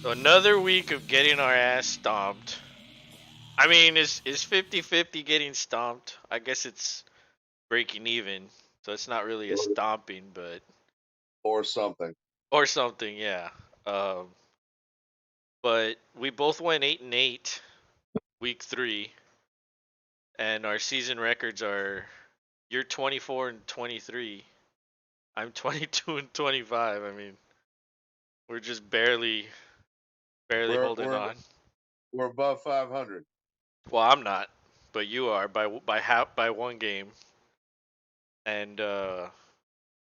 Another week of getting our ass stomped. I mean, is 50-50 getting stomped? I guess it's breaking even. So it's not really a or, stomping, but or something. or something, yeah. Um, but we both went 8-8 week 3, and our season records are you're 24-23. I'm 22-25. I mean, we're just barely We're holding we're on. we're above 500. Well, I'm not, but you are by one game. And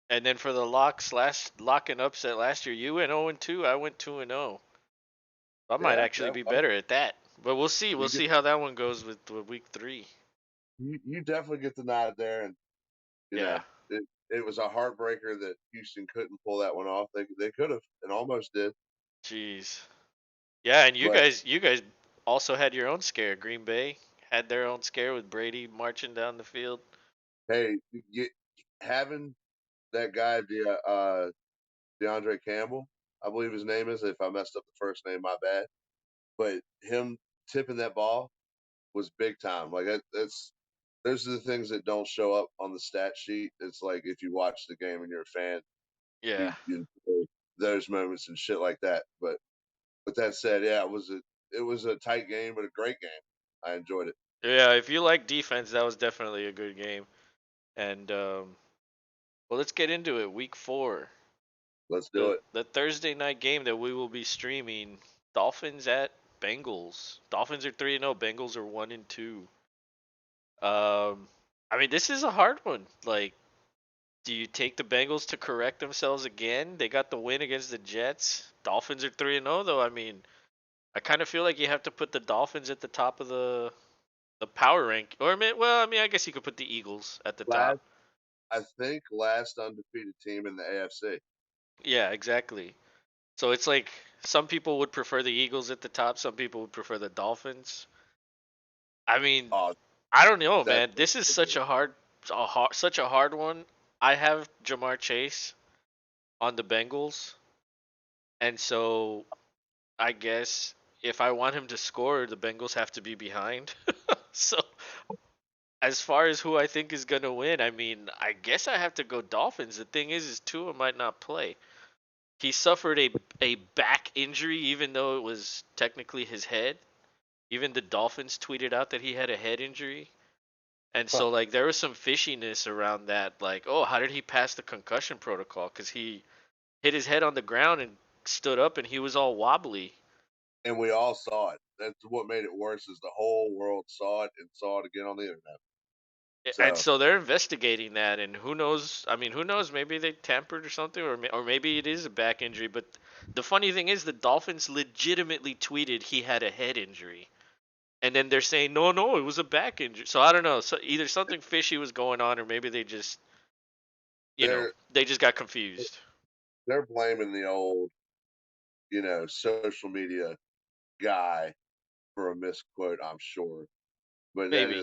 then for the lock and upset last year, you went 0-2. I went 2-0. I might Yeah, actually be better at that. But we'll see. We'll you get see how that one goes with week 3. you definitely get the nod there, and you Yeah. know it was a heartbreaker that Houston couldn't pull that one off. They could have and almost did, Jeez. Yeah, and you but guys you guys also had your own scare. Green Bay had their own scare with Brady marching down the field. hey, having that guy DeAndre Campbell, I believe his name is. If I messed up the first name, my bad. But him tipping that ball was big time. Like that's those are the things that don't show up on the stat sheet. It's like if you watch the game and you're a fan, Yeah. you those moments and shit like that. But with that said, yeah, it was a tight game, but a great game. I enjoyed it. Yeah, if you like defense, that was definitely a good game. And well, let's get into it. Week 4. Let's do The it. the Thursday night game that we will be streaming, Dolphins at Bengals. Dolphins are 3-0, Bengals are 1-2. I mean, this is a hard one. Like, do you take the Bengals to correct themselves again? They got the win against the Jets. Dolphins are 3-0 though. I mean, I kind of feel like you have to put the Dolphins at the top of the power rank. Or well, I mean, I guess you could put the Eagles at the top. Last, I think last undefeated team in the AFC. Yeah, exactly. So it's like some people would prefer the Eagles at the top, some people would prefer the Dolphins. I mean, Oh, I don't know, that's man. This is such a hard one. I have Jamar Chase on the Bengals, and so I guess if I want him to score, the Bengals have to be behind. So as far as who I think is gonna win, I mean, I guess I have to go Dolphins. The thing is Tua might not play. He suffered a back injury, even though it was technically his head. Even the Dolphins tweeted out that he had a head injury. And huh. so like there was some fishiness around that, like, oh, how did he pass the concussion protocol? Because he hit his head on the ground and stood up, and he was all wobbly. And we all saw it. That's what made it worse is the whole world saw it and saw it again on the internet. And So so they're investigating that, and who knows? I mean, who knows? Maybe they tampered or something, or maybe it is a back injury. But the funny thing is, the Dolphins legitimately tweeted he had a head injury, and then they're saying, no, no, it was a back injury. So I don't know. So either something fishy was going on, or maybe they just, they're they just got confused. they're blaming the old, social media guy for a misquote, I'm sure. But Maybe. that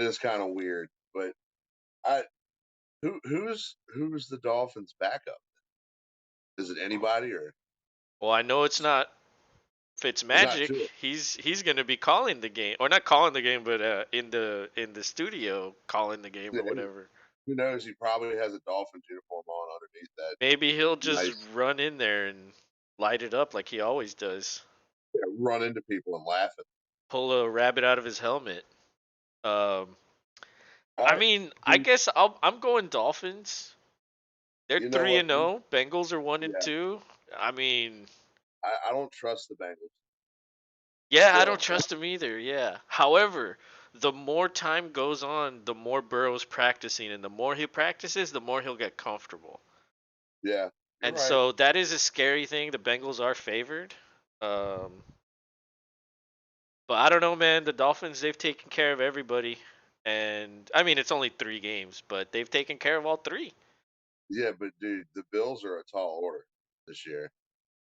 is kind of weird. But I who's the Dolphins backup? Is it anybody or Well, I know it's not it's not Fitzmagic. Tua? He's gonna be calling the game, or not calling the game, but in the studio calling the game or whatever. Who knows? He probably has a Dolphins uniform on underneath that Maybe he'll just nice run in there and light it up like he always does. run into people and laughing. Pull a rabbit out of his helmet. Um, All I right, mean, I who guess I'm going Dolphins. They're you know 3 what? and 0. Bengals are 1 and Yeah, 2. I mean, I don't trust the Bengals yeah, I don't still. trust him either. Yeah. However, the more time goes on, the more Burrow's practicing, and the more he practices, the more he'll get comfortable. Yeah, you're And right. so that is a scary thing. The Bengals are favored. Um, but I don't know, man. The Dolphins, they've taken care of everybody. And I mean, it's only 3 games, but they've taken care of all 3. Yeah, but dude, the Bills are a tall order this year.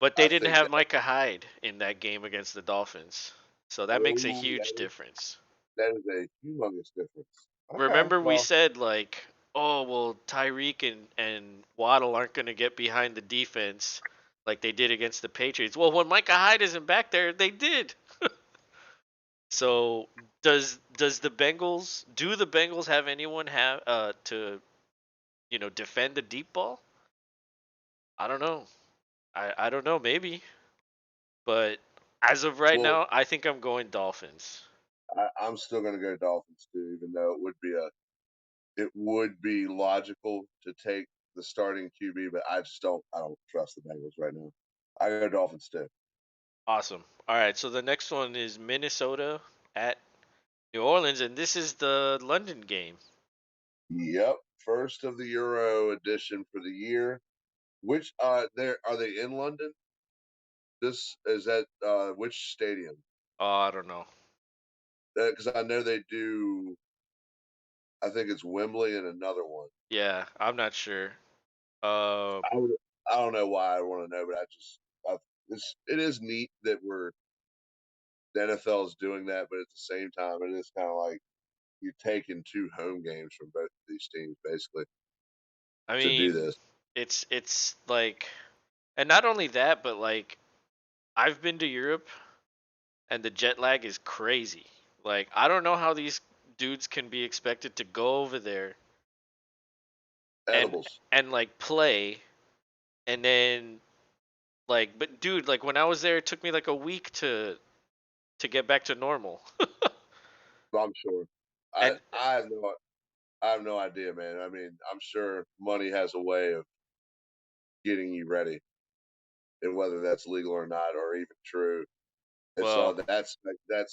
But they I didn't think have that. Micah Hyde in that game against the Dolphins. So that makes a Oh, huge difference. that is a humongous difference. Okay, Remember we well, said like, oh well, Tyreek and Waddle aren't going to get behind the defense, like they did against the Patriots. Well, when Micah Hyde isn't back there, they did. So does the Bengals do the Bengals have anyone have to defend the deep ball? I don't know. I don't know, maybe. But as of right Well, now, I think I'm going Dolphins. I'm still going to go Dolphins too, even though it would be logical to take the starting QB, but I don't trust the Bengals right now. I go Dolphins too. Awesome. All right, so the next one is Minnesota at New Orleans, and this is the London game. Yep, first of the Euro edition for the year. Which there are they in London? This is at which stadium? Oh, I don't know. Because I know they do. I think it's Wembley and another one. Yeah, I'm not sure. Uh, I would, I don't know why I want to know, but it is neat that the NFL is doing that, but at the same time, it is kind of like you're taking two home games from both of these teams basically I to do mean, this. it's like, and not only that, but like I've been to Europe, and the jet lag is crazy. Like I don't know how these dudes can be expected to go over there and Edibles. like play, and then like, but dude, like when I was there, it took me like a week to get back to normal. I'm sure. And I have no idea, man. I mean, I'm sure money has a way of getting you ready, and whether that's legal or not, or even true, it's all well, that's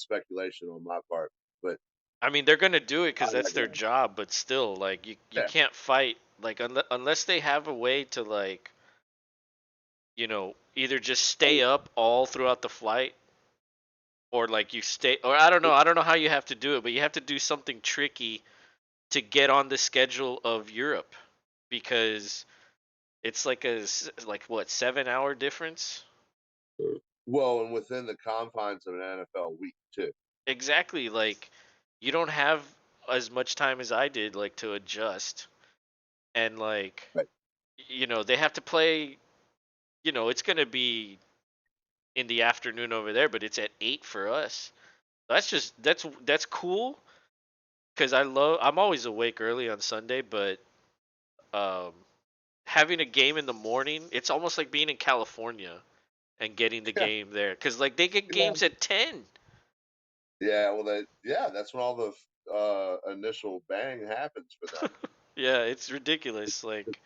speculation on my part. But I mean, they're gonna do it I because that's their digress. job, but still, like you Yeah, can't fight like unless they have a way to like either just stay up all throughout the flight, or like you stay, or I don't know how you have to do it, but you have to do something tricky to get on the schedule of Europe because it's like like what 7 hour difference. well, and within the confines of an NFL week too. Exactly, like you don't have as much time as I did like to adjust, and like Right. they have to play. It's gonna be in the afternoon over there, but it's at 8 for us. That's cool because I'm always awake early on Sunday, but um having a game in the morning, it's almost like being in California and getting the Yeah, game there because like they get yeah, games at 10. yeah. Well, that's when all the initial bang happens for them. Yeah, it's ridiculous. It's Like,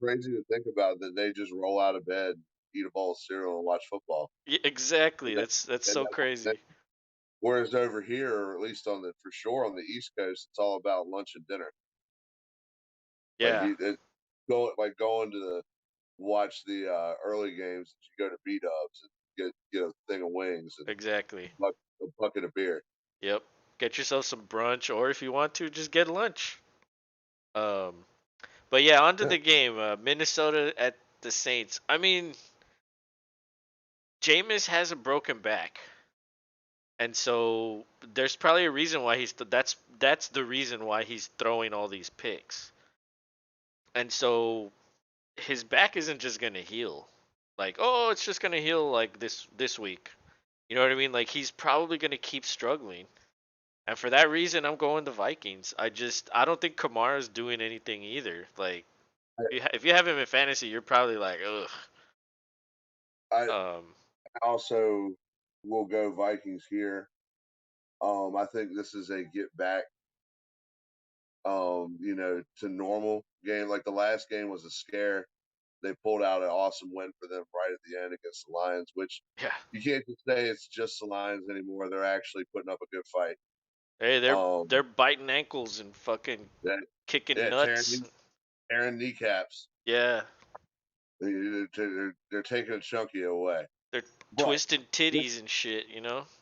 crazy to think about that they just roll out of bed, eat a bowl of cereal, and watch football. exactly. And that, That's and so that, crazy. whereas over here, or at least for sure on the East Coast, it's all about lunch and dinner. Like Yeah, going to the watch the early games. You go to B Dubs and get a thing of wings and exactly. a bucket of beer. Yep. Get yourself some brunch, or if you want to, just get lunch. Um, but yeah, on to the game. Minnesota at the Saints. I mean, Jameis has a broken back, and so there's probably a reason why that's the reason why he's throwing all these picks. And so his back isn't just gonna heal. Like, oh, it's just gonna heal like this week. You know what I mean? Like he's probably gonna keep struggling. And for that reason, I'm going the Vikings. I don't think Kamara's doing anything either. Like if you have him in fantasy, you're probably like, ugh. I Um, also will go Vikings here. I think this is a get back, to normal game. Like the last game was a scare. They pulled out an awesome win for them right at the end against the Lions, which yeah. you can't just say it's just the Lions anymore. They're actually putting up a good fight. Hey, Um, they're biting ankles and fucking that kicking yeah, nuts. tearing kneecaps. Yeah, They're taking a chunky away. they're But twisting titties and shit.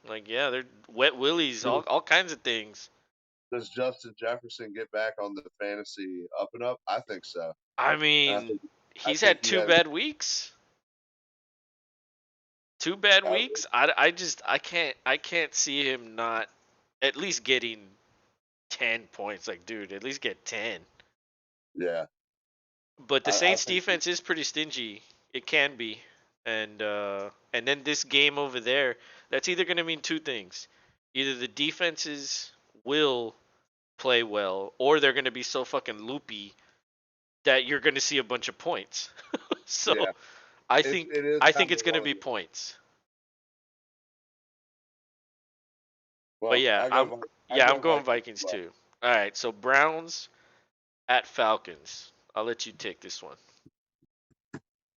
Like yeah, they're wet willies, all kinds of things. does Justin Jefferson get back on the fantasy up and up? I think so. I And mean, I he's think had he two has. bad weeks. Two bad I, weeks. I can't see him not at least getting 10 points. Like, dude, at least get 10. yeah, But the I Saints think defense is pretty stingy. It can be. and then this game over there, that's either going to mean two things: either the defenses will play well, or they're going to be so fucking loopy that you're going to see a bunch of points. So Yeah, I it think it is I think kind of it's going to one of be the. points. But Well, yeah, I I'm go going Vikings as Vikings well. too. All right, so Browns at Falcons. I'll let you take this one.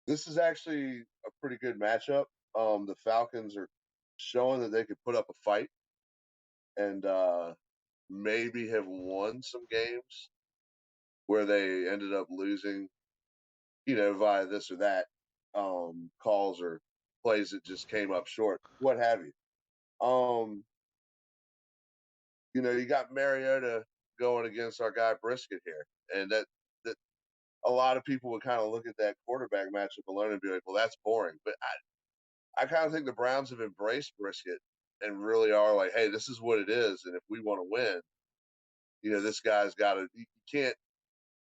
This is actually a pretty good matchup. The Falcons are showing that they could put up a fight and maybe have won some games where they ended up losing, via this or that calls or plays that just came up short, what have you. Um, you got Mariota going against our guy Brisket here, and that a lot of people would kind of look at that quarterback matchup alone and be like, well, that's boring. But I kind of think the Browns have embraced Brisket and really are like, hey, this is what it is, and if we want to win, this guy's got to. You can't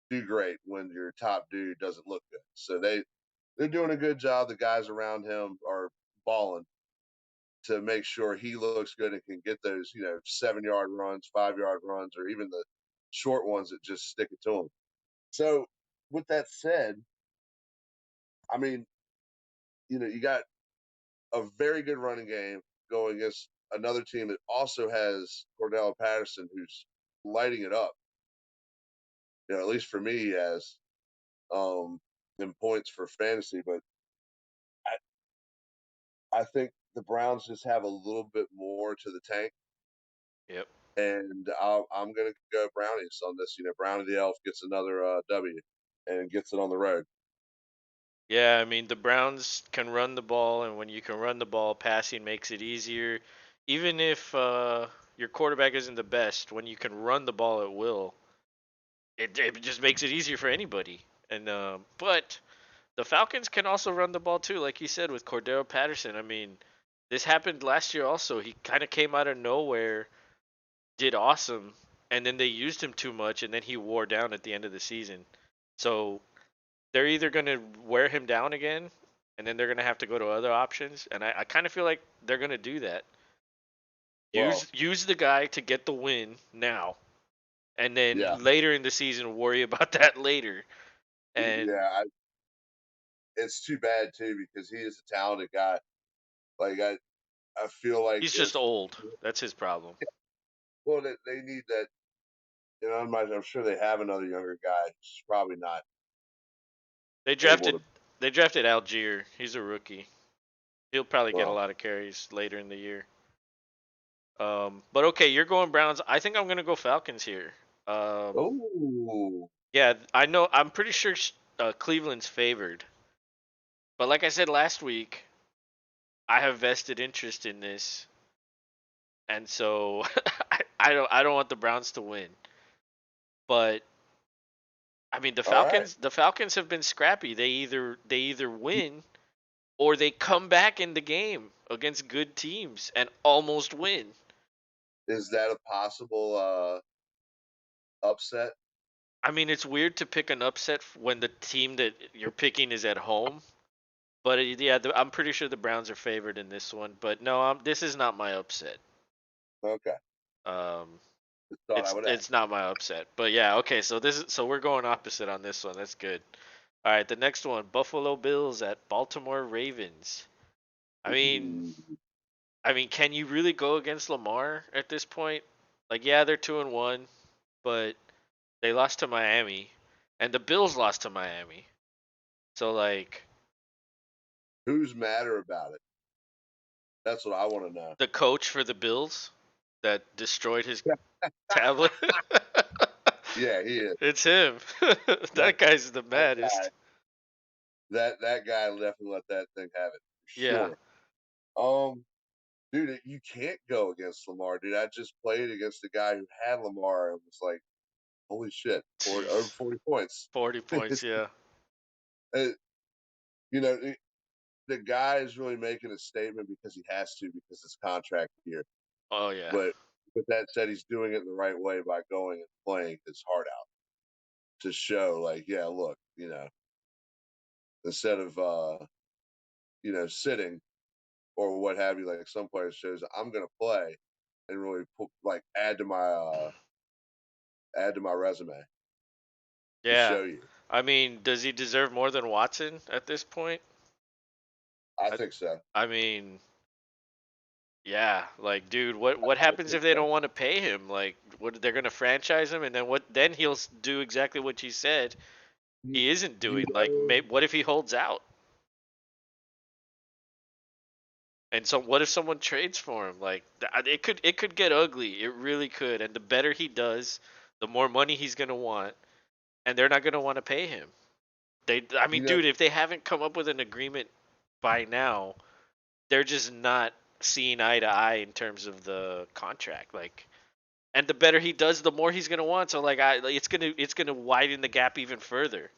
do great when your top dude doesn't look good. So they're doing a good job. The guys around him are balling to make sure he looks good and can get those 7-yard runs, 5-yard runs, or even the short ones that just stick it to him. So with that said, I mean, you got a very good running game going against another team that also has Cordell Patterson, who's lighting it up. At least for me, he has in points for fantasy. But I think the Browns just have a little bit more to the tank, Yep. and I'm going to go Brownies on this. Brownie the Elf gets another W and gets it on the road. Yeah, I mean the Browns can run the ball, and when you can run the ball, passing makes it easier. Even if your quarterback isn't the best, when you can run the ball at will, it just makes it easier for anybody. And but the Falcons can also run the ball too, like you said with Cordero Patterson. I mean, this happened last year also. He kind of came out of nowhere, did awesome, and then they used him too much, and then he wore down at the end of the season. So they're either going to wear him down again, and then they're going to have to go to other options. And I kind of feel like they're going to do that. Well, Use the guy to get the win now, and then yeah, later in the season worry about that later. And yeah, it's too bad too because he is a talented guy. Like I feel like he's if just old. That's his problem. well, they need that. I'm sure they have another younger guy. Who's probably not They able drafted to. they drafted Algier. He's a rookie. He'll probably get a Well, lot of carries later in the year. But okay, you're going Browns. I think I'm gonna go Falcons here. Um, oh, yeah, I know. I'm pretty sure Cleveland's favored. But like I said last week, I have vested interest in this, and so I don't want the Browns to win. But I mean all right. The Falcons have been scrappy. They either win or they come back in the game against good teams and almost win. Is that a possible upset? I mean, it's weird to pick an upset when the team that you're picking is at home. But yeah, I'm pretty sure the Browns are favored in this one. But no, this is not my upset. Okay, Um, just thought I it's would ask. it's not my upset. But yeah, okay. So we're going opposite on this one. That's good. All right, the next one, Buffalo Bills at Baltimore Ravens. I mean, Ooh. can you really go against Lamar at this point? Like, yeah, they're 2-1, but they lost to Miami, and the Bills lost to Miami. So like, Who's madder about it? That's what I want to know. the coach for the Bills that destroyed his tablet. Yeah, he is. It's him. That, That guy's the that guy. maddest. That guy definitely let that thing have it for Yeah. sure. Um, dude, you can't go against Lamar, dude. I just played against a guy who had Lamar and was like, holy shit, over 40 points. 40 points, It's, yeah. uh, you know, the guy is really making a statement because he has to because it's contract year. Oh yeah. But with that said, he's doing it the right way by going and playing his heart out to show, like, yeah, look, instead of sitting or what have you. Like some players shows I'm going to play and really like add to my resume to Yeah. show you. I mean, does he deserve more than Watson at this point? I I, think so. I mean, yeah, like dude, what I happens think if they so. don't want to pay him? Like what they're going to franchise him and then what then he'll do exactly what you said You, he isn't you doing. Like know, what if he holds out? And so what if someone trades for him? Like it could get ugly. It really could. And the better he does, the more money he's going to want and they're not going to want to pay him. I mean, you know, dude, if they haven't come up with an agreement by now, they're just not seeing eye to eye in terms of the contract. Like, and the better he does, the more he's gonna want. So it's gonna widen the gap even further.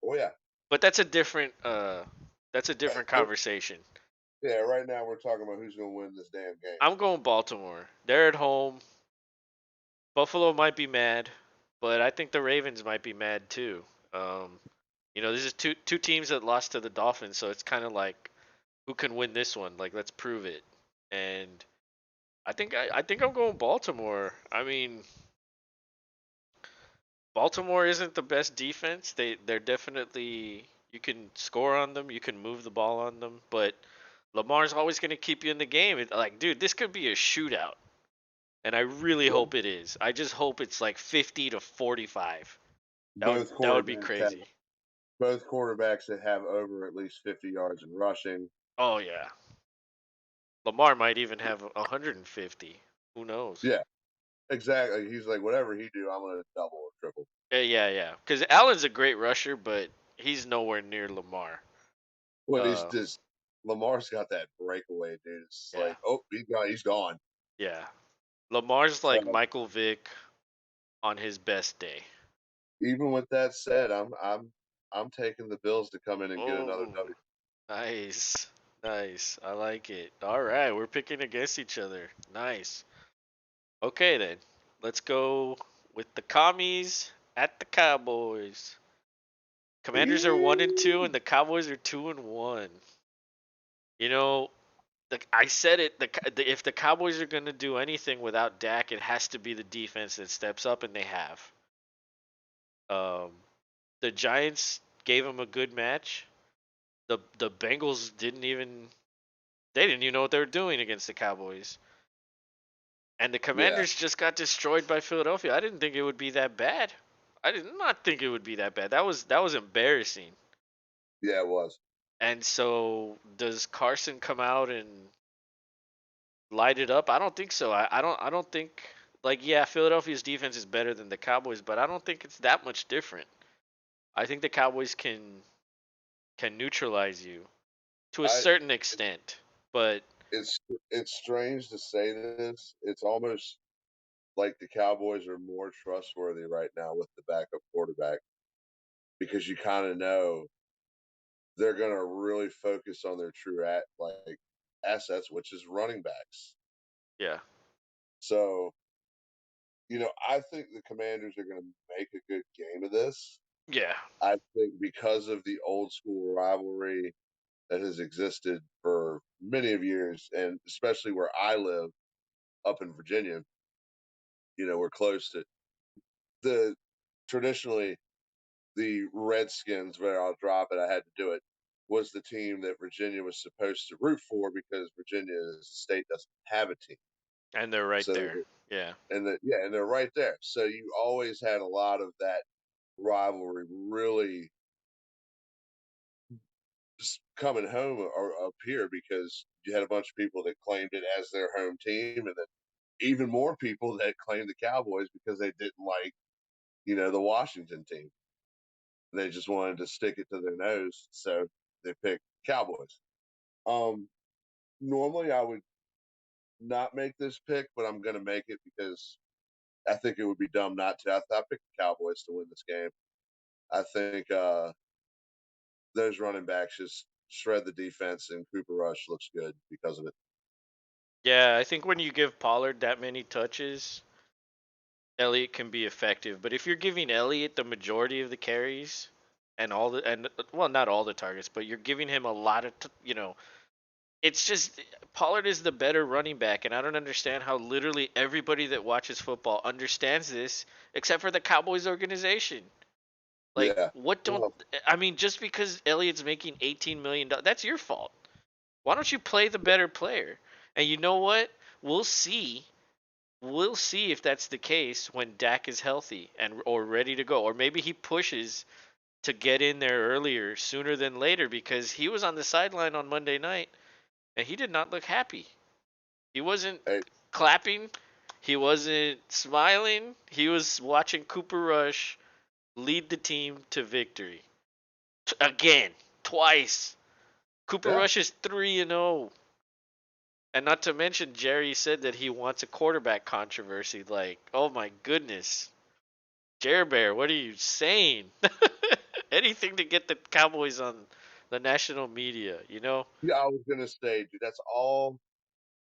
oh yeah. But that's a different conversation. Yeah, right now we're talking about who's going to win this damn game. I'm going Baltimore. They're at home. Buffalo might be mad, but I think the Ravens might be mad too. Um, this is two teams that lost to the Dolphins, so it's kind of like who can win this one? Like let's prove it. And I think I'm going Baltimore. I mean, Baltimore isn't the best defense. They're definitely you can score on them, you can move the ball on them, but Lamar's always going to keep you in the game. Like, dude, this could be a shootout, and I really Well, hope it is. I just hope it's like 50 to 45. That would both that would be quarterbacks have crazy. both quarterbacks that have over at least 50 yards in rushing. Oh yeah, Lamar might even have 150. Who knows? Yeah, exactly. He's like, whatever he do, I'm going to double or triple. Yeah. Because Allen's a great rusher, but he's nowhere near Lamar. Well, he's Uh, just Lamar's got that breakaway, dude. It's yeah, like, oh, he's gone. He's gone. yeah. Lamar's So like Michael Vick on his best day. even with that said, I'm taking the Bills to come in and get another Oh, W. nice, nice. I like it. All right, we're picking against each other. Nice. Okay then, let's go with the commies at the Cowboys. Commanders are 1-2, and the Cowboys are 2-1. You know, I said it. If the Cowboys are going to do anything without Dak, it has to be the defense that steps up, and they have. Um, the Giants gave them a good match. The Bengals didn't even know what they were doing against the Cowboys. And the Yeah, Commanders just got destroyed by Philadelphia. I didn't think it would be that bad. I did not think it would be that bad. That was embarrassing. yeah, it was. And so does Carson come out and light it up? I don't think so. I don't think like yeah, Philadelphia's defense is better than the Cowboys, but I don't think it's that much different. I think the Cowboys can neutralize you to a I certain extent. But it's it's strange to say this. It's almost like the Cowboys are more trustworthy right now with the backup quarterback because you kind of know they're going to really focus on their true assets, which is running backs. yeah. So I think the Commanders are going to make a good game of this. Yeah. I think because of the old school rivalry that has existed for many of years, and especially where I live up in Virginia, we're close to the traditionally the Redskins, where I'll drop it, I had to do it, was the team that Virginia was supposed to root for because Virginia as a state doesn't have a team. And they're right So, there. Yeah. and they're right there. So you always had a lot of that rivalry really just coming home or up here because you had a bunch of people that claimed it as their home team, and then even more people that claimed the Cowboys because they didn't like, the Washington team. They just wanted to stick it to their nose, so they picked Cowboys. Um, Normally I would not make this pick, but I'm going to make it because I think it would be dumb not to. I picked the Cowboys to win this game. I think those running backs just shred the defense, and Cooper Rush looks good because of it. Yeah, I think when you give Pollard that many touches, Elliott can be effective. But if you're giving Elliott the majority of the carries, and all the and well, not all the targets, but you're giving him a lot of it's just Pollard is the better running back, and I don't understand how literally everybody that watches football understands this, except for the Cowboys organization. Like, Yeah. what don't Well, I mean? Just because Elliott's making $18 million, that's your fault. Why don't you play the better player? And you know what? We'll see. We'll see if that's the case when Dak is healthy and or ready to go, or maybe he pushes to get in there earlier, sooner than later, because he was on the sideline on Monday night and he did not look happy. He wasn't hey, clapping. He wasn't smiling. He was watching Cooper Rush lead the team to victory. Again, twice. Cooper yeah. Rush is 3-0. And not to mention, Jerry said that he wants a quarterback controversy. Like, oh my goodness. Jerry Bear, what are you saying? Anything to get the Cowboys on the national media, you know? Yeah, I was gonna say, dude, that's all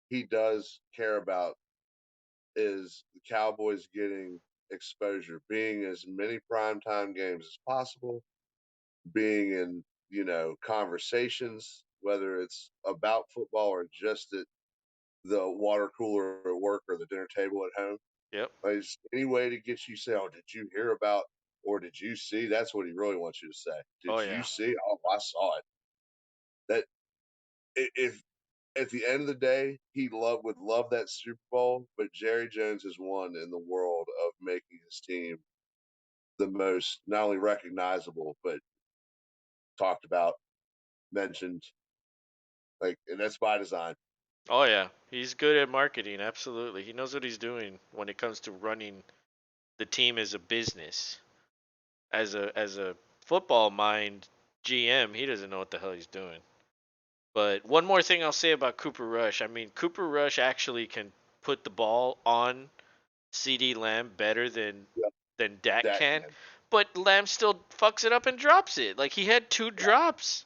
he does care about is the Cowboys getting exposure, being as many primetime games as possible, being in, conversations, whether it's about football or just at the water cooler at work or the dinner table at home. Yep. Like, just any way to get you to say, "Oh, did you hear about or did you see?" That's what he really wants you to say. Oh Did you yeah. see? Oh, I saw it. That if at the end of the day, he would love that Super Bowl, but Jerry Jones is one in the world of making his team the most not only recognizable but talked about, mentioned, like, and that's by design. Oh yeah. He's good at marketing, absolutely. He knows what he's doing when it comes to running the team as a business. As a football mind GM, he doesn't know what the hell he's doing. But one more thing I'll say about Cooper Rush. I mean, Cooper Rush actually can put the ball on CD Lamb better Yeah, than Dak that can, can. but Lamb still fucks it up and drops it. Like he had two Yeah. drops.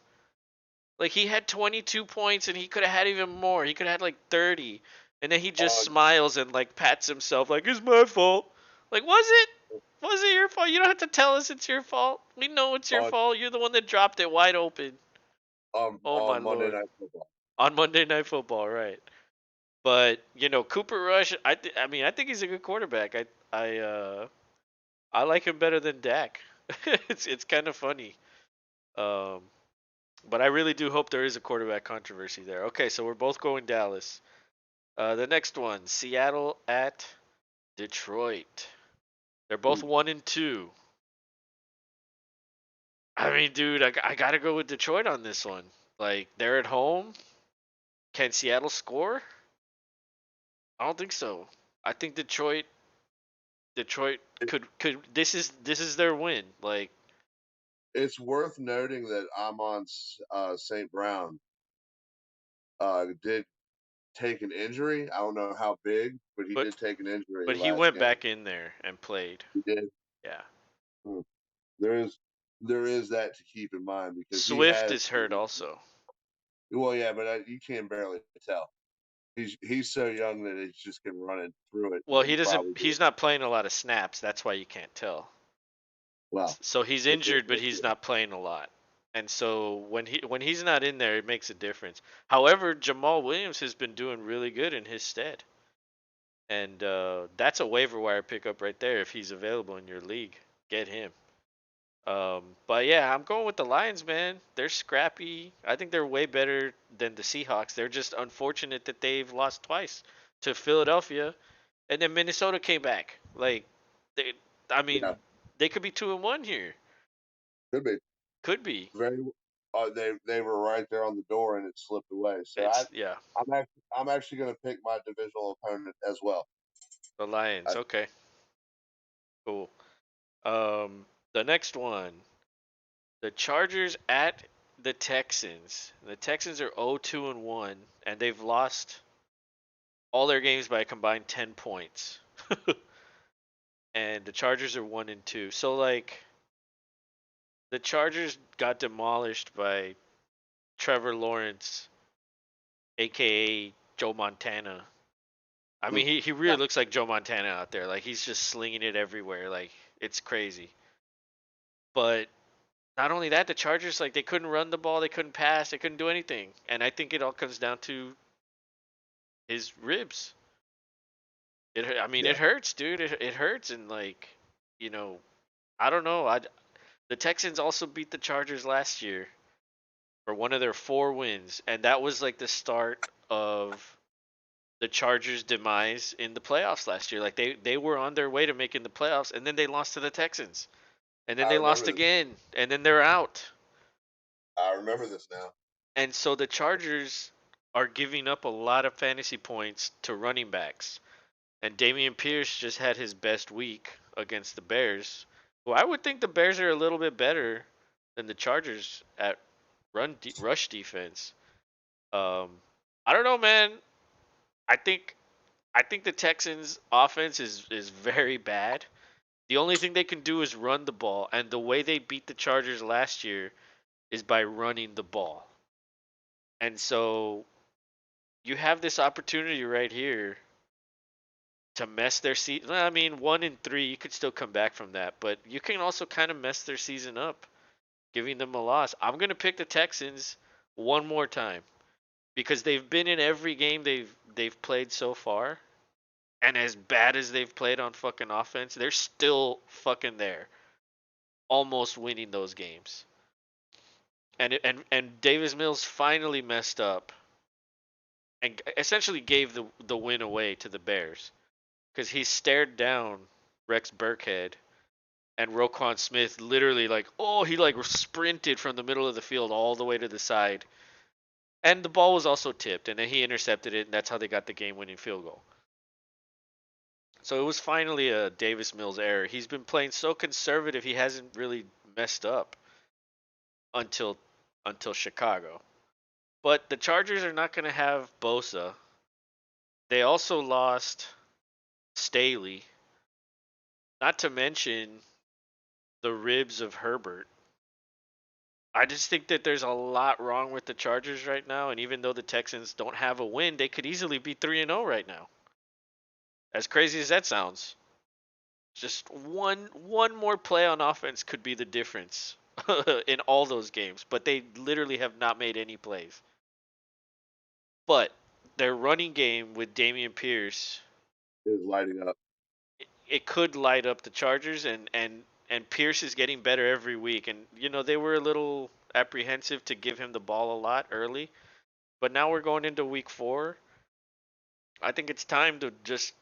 Like he had 22 points and he could have had even more. He could have had like 30. And then he just On smiles and like pats himself like it's my fault. Like was it? Was it your fault? You don't have to tell us it's your fault. We know it's your on fault. You're the one that dropped it wide open. Oh my on Monday lord. Night Football. On Monday Night Football, right? But Cooper Rush. I mean, I think he's a good quarterback. I like him better than Dak. It's kind of funny. Um, but I really do hope there is a quarterback controversy there. Okay, so we're both going Dallas. The next one, Seattle at Detroit. They're both Ooh, 1-2. I mean, dude, I gotta go with Detroit on this one. Like they're at home. Can Seattle score? I don't think so. I think Detroit it, could this is their win. Like it's worth noting that Amon St. Brown did take an injury. I don't know how big, but he but did take an injury but he last went game. back in there and played. He did. Yeah. Hmm. There is there is that to keep in mind because he Swift has. is hurt also. Well, yeah, but you can barely tell. He's so young that he's just been running through it, Well, and he doesn't probably he's not playing a lot of snaps. That's why you can't tell. well. So he's injured but he's not playing a lot. And so when he's not in there, it makes a difference. However, Jamal Williams has been doing really good in his stead. And that's a waiver wire pickup right there if he's available in your league. Get him. But yeah, I'm going with the Lions, man. They're scrappy. I think they're way better than the Seahawks. They're just unfortunate that they've lost twice to Philadelphia, and then Minnesota came back. Like, they, I Yeah, mean, they could be 2-1 here. could be Could be. very. They were right there on the door, and it slipped away. So It's yeah, I'm actually going to pick my divisional opponent as well. the Lions. I, Okay, cool. The next one, the Chargers at the Texans. The Texans are 0-2-1, and they've lost all their games by a combined 10 points. And the Chargers are 1-2. So like the Chargers got demolished by Trevor Lawrence, aka Joe Montana. I mean, he really yeah, looks like Joe Montana out there. Like he's just slinging it everywhere. Like it's crazy. But not only that, the Chargers, like, they couldn't run the ball, they couldn't pass, they couldn't do anything, and I think it all comes down to his ribs. I mean, Yeah. it hurts, dude. It hurts, and like, you know, I don't know. The Texans also beat the Chargers last year for one of their 4 wins, and that was like the start of the Chargers' demise in the playoffs last year. Like they were on their way to making the playoffs, and then they lost to the Texans, and then I they remember lost this. again, and then they're out. I remember this now. And so the Chargers are giving up a lot of fantasy points to running backs. And Dameon Pierce just had his best week against the Bears. Well, I would think the Bears are a little bit better than the Chargers at rush defense. Um, I don't know, man. I think I think the Texans' offense is very bad. The only thing they can do is run the ball, and the way they beat the Chargers last year is by running the ball. And so you have this opportunity right here to mess their season. I mean, 1-3, you could still come back from that, but you can also kind of mess their season up, giving them a loss. I'm gonna pick the Texans one more time because they've been in every game they've played so far, and as bad as they've played on fucking offense, they're still fucking there, almost winning those games. And Davis Mills finally messed up and essentially gave the win away to the Bears because he stared down Rex Burkhead and Roquan Smith literally like, oh, he like sprinted from the middle of the field all the way to the side. And the ball was also tipped, and then he intercepted it, and that's how they got the game-winning field goal. So it was finally a Davis Mills error. He's been playing so conservative, he hasn't really messed up until Chicago. But the Chargers are not going to have Bosa. They also lost Staley, not to mention the ribs of Herbert. I just think that there's a lot wrong with the Chargers right now, and even though the Texans don't have a win, they could easily be 3-0 right now. As crazy as that sounds, just one more play on offense could be the difference in all those games, but they literally have not made any plays. But their running game with Dameon Pierce, It was lighting up. it could light up the Chargers, and Pierce is getting better every week, and they were a little apprehensive to give him the ball a lot early. But now we're going into week 4. I think it's time to just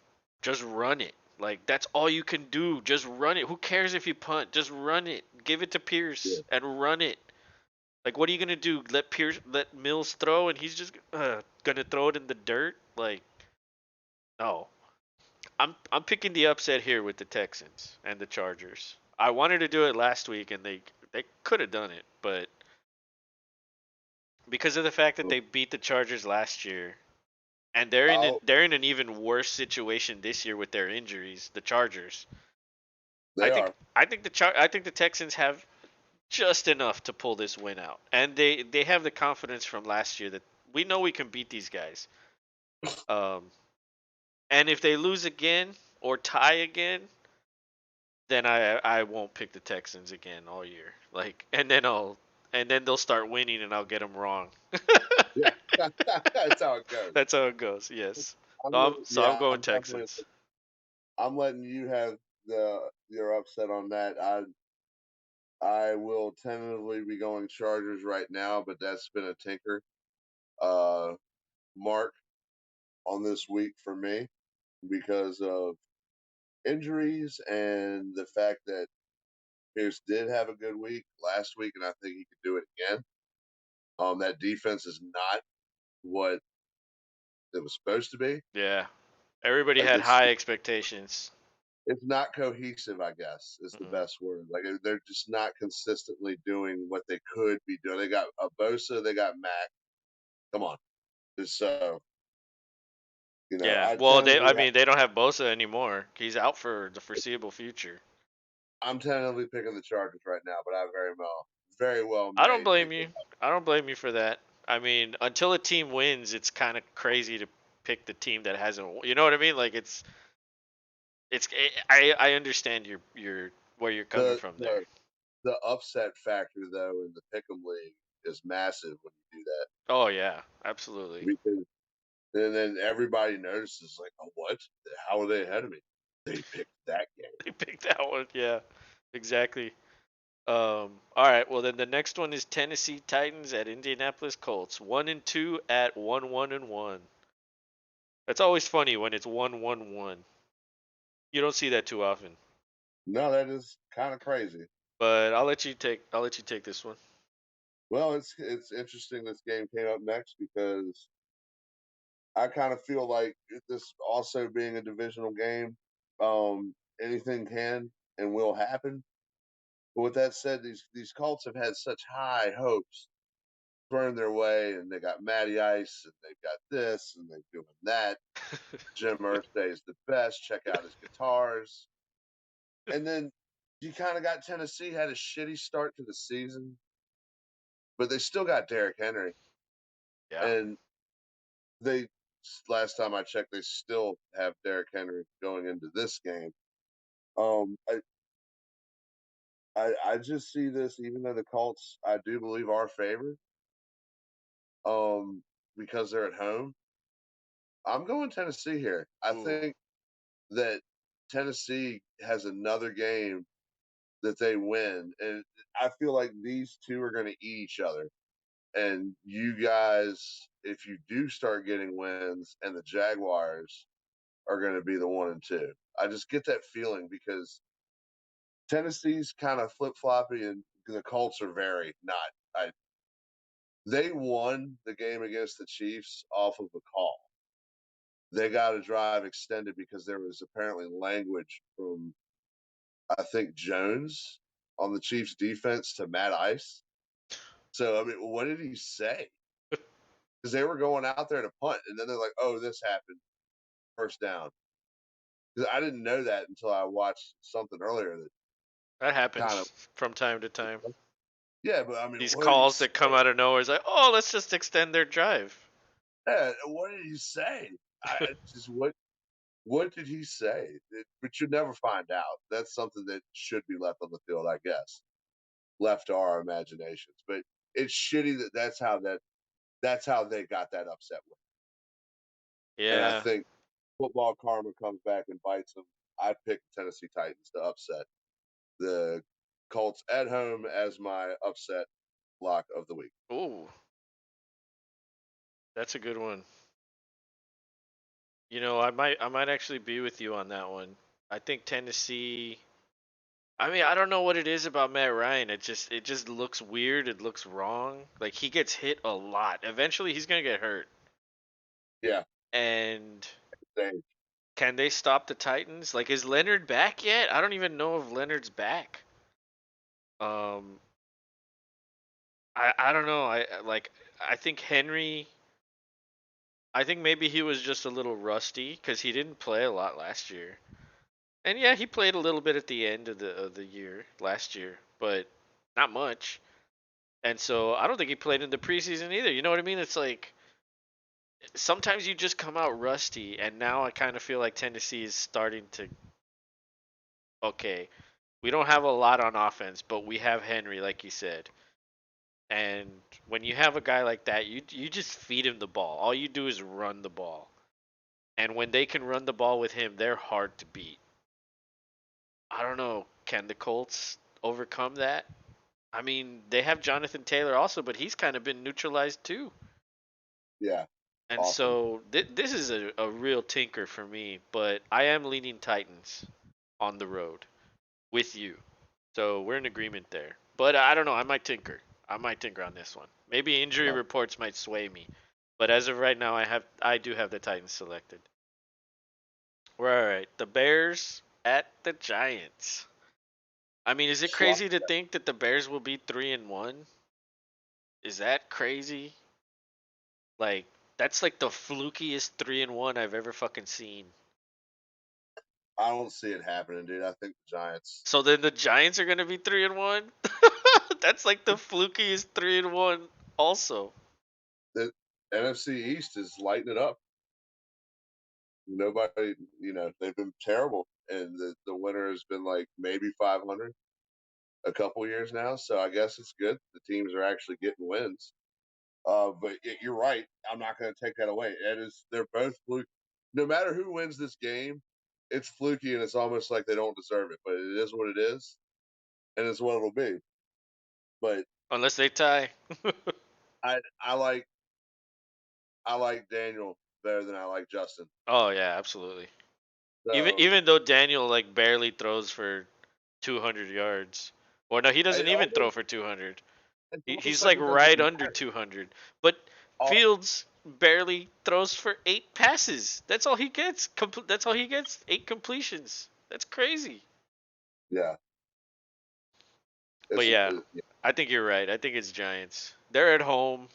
run it. Like that's all you can do. Just run it. Who cares if you punt? Just run it. Give it to Pierce Yeah. and run it. Like what are you gonna do? Let Mills throw and he's just gonna throw it in the dirt? Like no. I'm picking the upset here with the Texans and the Chargers. I wanted to do it last week and they could have done it, but because of the fact that Well, they beat the Chargers last year, and I'll, they're in an even worse situation this year with their injuries. The Chargers. they are. I think the Texans have just enough to pull this win out, and they have the confidence from last year that we know we can beat these guys. Um, and if they lose again or tie again, then I won't pick the Texans again all year. Like, and then they'll start winning, and I'll get them wrong. Yeah. That's how it goes. That's how it goes. Yes. So I'm Yeah, going I'm definitely. Texans. I'm letting you have your upset on that. I will tentatively be going Chargers right now, but that's been a tinker uh mark on this week for me because of injuries and the fact that Pierce did have a good week last week, and I think he could do it again. That defense is not what it was supposed to be. Yeah. Everybody Like had it's high expectations. it's not cohesive. I guess is the Mm-mm. best word. Like they're just not consistently doing what they could be doing. They got a Bosa, they got Mac. Come on, so Yeah. I Well, tentatively they don't have Bosa anymore. He's out for the foreseeable future. I'm tentatively picking the Chargers right now, but I very well I don't may blame take you. them. I don't blame you for that. I mean, until a team wins, it's kind of crazy to pick the team that hasn't. You know what I mean? Like it's. I understand your where you're coming The from the there. the upset factor though in the pick'em league is massive when you do that Oh yeah, absolutely. because and then everybody notices like, oh, what? How are they ahead of me? They picked that game. They picked that one. Yeah, exactly. All right. Well, then the next one is Tennessee Titans at Indianapolis Colts. 1-2 at 1-1-1. That's always funny when it's 1-1-1. You don't see that too often. No, that is kind of crazy. But I'll let you take. I'll let you take this one. Well, it's interesting this game came up next because I kind of feel like this also being a divisional game, anything can and will happen. But with that said, these Colts have had such high hopes thrown their way, and they got Matty Ice, and they've got this, and they're doing that. Jim Irsay is the best. Check out his guitars. And then you kind of got Tennessee had a shitty start to the season, but they still got Derrick Henry, Yeah. and they last time I checked, they still have Derrick Henry going into this game. Um, I, I just see this, even though the Colts, I do believe, are favored, because they're at home. I'm going Tennessee here. I Ooh. think that Tennessee has another game that they win, and I feel like these two are going to eat each other. And you guys, if you do start getting wins, and the Jaguars are going to be the 1 and 2, I just get that feeling because Tennessee's kind of flip floppy, and the Colts are very not. They won the game against the Chiefs off of a call. They got a drive extended because there was apparently language from I think Jones on the Chiefs defense to Matt Ice. So I mean, what did he say? Because they were going out there to punt, and then they're like, "Oh, this happened, first down." Because I didn't know that until I watched something earlier that That kind of happens from time to time. yeah. But I mean, These what did he calls that come say? out of nowhere is like, oh, let's just extend their drive. Yeah, what did he say? I just what did he say? But you never find out. That's something that should be left on the field, I guess, left to our imaginations. But it's shitty that that's how they got that upset with. And I Yeah. think football karma comes back and bites them. I picked Tennessee Titans to upset the Colts at home as my upset lock of the week. Ooh, that's a good one. I might actually be with you on that one. I think Tennessee. I mean, I don't know what it is about Matt Ryan. It just looks weird. It looks wrong. Like he gets hit a lot. Eventually, he's gonna get hurt. Yeah, And same. can they stop the Titans? Like, is Leonard back yet? I don't even know if Leonard's back. Um, I don't know. I think Henry. I think maybe he was just a little rusty because he didn't play a lot last year. And yeah, he played a little bit at the end of the year last year, but not much. And so I don't think he played in the preseason either. You know what I mean? It's like sometimes you just come out rusty, and now I kind of feel like Tennessee is starting to. Okay, we don't have a lot on offense, but we have Henry, like you said. And when you have a guy like that, you just feed him the ball. All you do is run the ball. And when they can run the ball with him, they're hard to beat. I don't know. Can the Colts overcome that? I mean, they have Jonathan Taylor also, but he's kind of been neutralized too. Yeah, And often. so this is a real tinker for me, but I am leaning Titans on the road with you. So we're in agreement there. But I don't know. I might tinker. I might tinker on this one. Maybe injury Uh, reports might sway me. But as of right now, I do have the Titans selected. We're all right. The Bears at the Giants. I mean, is it slot. crazy to think that the Bears will be 3-1? Is that crazy? Like that's like the flukiest 3-1 I've ever fucking seen. I don't see it happening, dude. I think the Giants. So then the Giants are gonna be 3-1. That's like the flukiest 3-1. Also, The NFC East is lighting it up. Nobody, they've been terrible, and the winner has been like maybe 500. a couple years now. So I guess it's good the teams are actually getting wins. But you're right. I'm not going to take that away. They're both fluke. No matter who wins this game, it's fluky and it's almost like they don't deserve it. But it is what it is, and it's what it'll be. But Unless they tie. I like Daniel better than I like Justin. Oh yeah, absolutely. Even So even though Daniel like barely throws for 200 yards, or no, he doesn't it even throw almost for 200. it's He's almost like like it doesn't right under matter. 200. But All, Fields barely throws for 8 passes. That's all he gets. That's all he gets. 8 completions. That's crazy. yeah, But it's yeah, yeah, I think you're right. I think it's Giants. They're at home.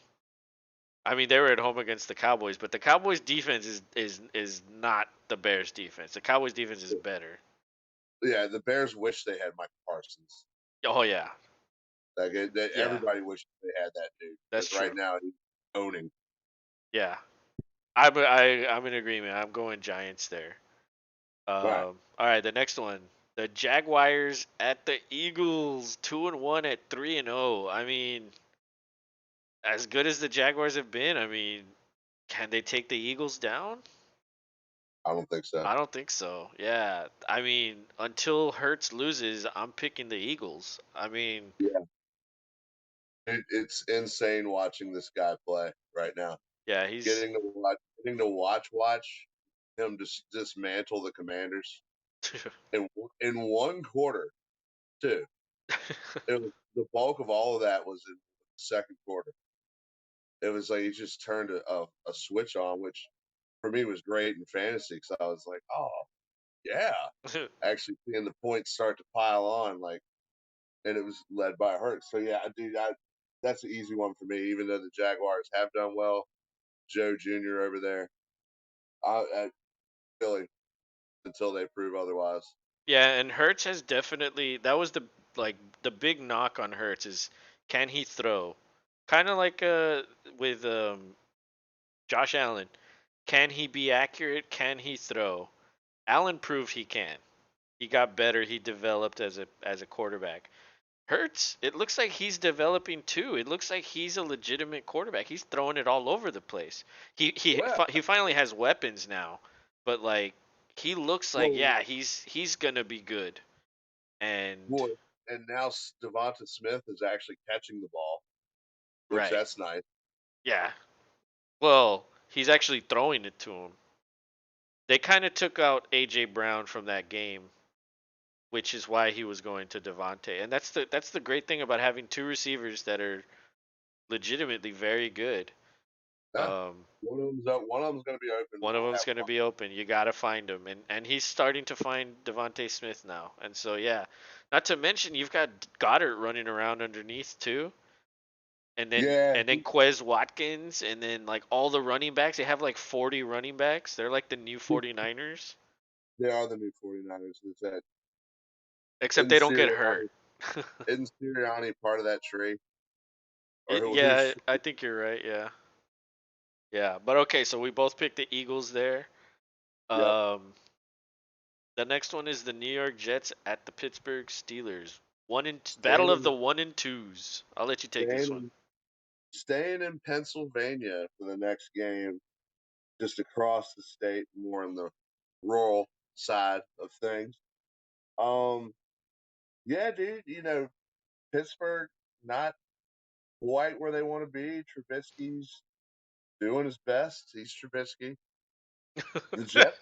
I mean, they were at home against the Cowboys, but the Cowboys defense is not the Bears defense. The Cowboys defense is better. yeah. The Bears wish they had Michael Parsons. Oh yeah, yeah, Everybody wishes they had that dude that's because right true. now he's owning. Yeah, I'm in agreement. I'm going Giants there. All right, All right, the next one, the Jaguars at the Eagles, 2-1 at 3-0. I mean, as good as the Jaguars have been, I mean, can they take the Eagles down? I don't think so. I don't think so. Yeah, I mean, until Hurts loses, I'm picking the Eagles. I mean, Yeah, it's insane watching this guy play right now. yeah, Getting to watch him just dismantle the Commanders in in one quarter too. It was the bulk of all of that was in the second quarter. It was like he just turned a switch on, which for me was great in fantasy because I was like, oh yeah, actually seeing the points start to pile on, like, and it was led by Hurts. So yeah, dude, that's an easy one for me. Even though the Jaguars have done well, Joe Jr. over there, I Philly until they prove otherwise. Yeah, and Hertz has definitely that was the big knock on Hertz is can he throw? Kind of like with Josh Allen. Can he be accurate? Can he throw? Allen proved he can. He got better, he developed as a quarterback. Hertz, it looks like he's developing too. It looks like he's a legitimate quarterback. He's throwing it all over the place. Well, He finally has weapons now, but like he looks like well, yeah, he's going to be good. And well, and now Devonta Smith is actually catching the ball, which right. that's nice. Yeah. Well, he's actually throwing it to him. They kind of took out AJ Brown from that game, which is why he was going to Devontae. And that's the great thing about having two receivers that are legitimately very good. Yeah, Um, one of them's going to be open. one of We'll them's have going to one. be open. You got to find him, and he's starting to find Devontae Smith now. And so yeah, not to mention you've got Goddard running around underneath too. And then Yeah, and then Quez Watkins and then like all the running backs. They have like 40 running backs. They're like the new 49ers. they are the new 49ers. Is that Except in they don't get hurt. Sirianni? Isn't Sirianni part of that tree, or Yeah, who's? I think you're right. Yeah. Yeah, but okay, so we both picked the Eagles there. Yep, Um, the next one is the New York Jets at the Pittsburgh Steelers. Battle staying of the in one and twos. I'll let you take this staying one. in staying in Pennsylvania for the next game, just across the state, more on the rural side of things. Um, yeah, dude, Pittsburgh not quite where they want to be. Trubisky's doing his best. He's Trubisky. The Jets,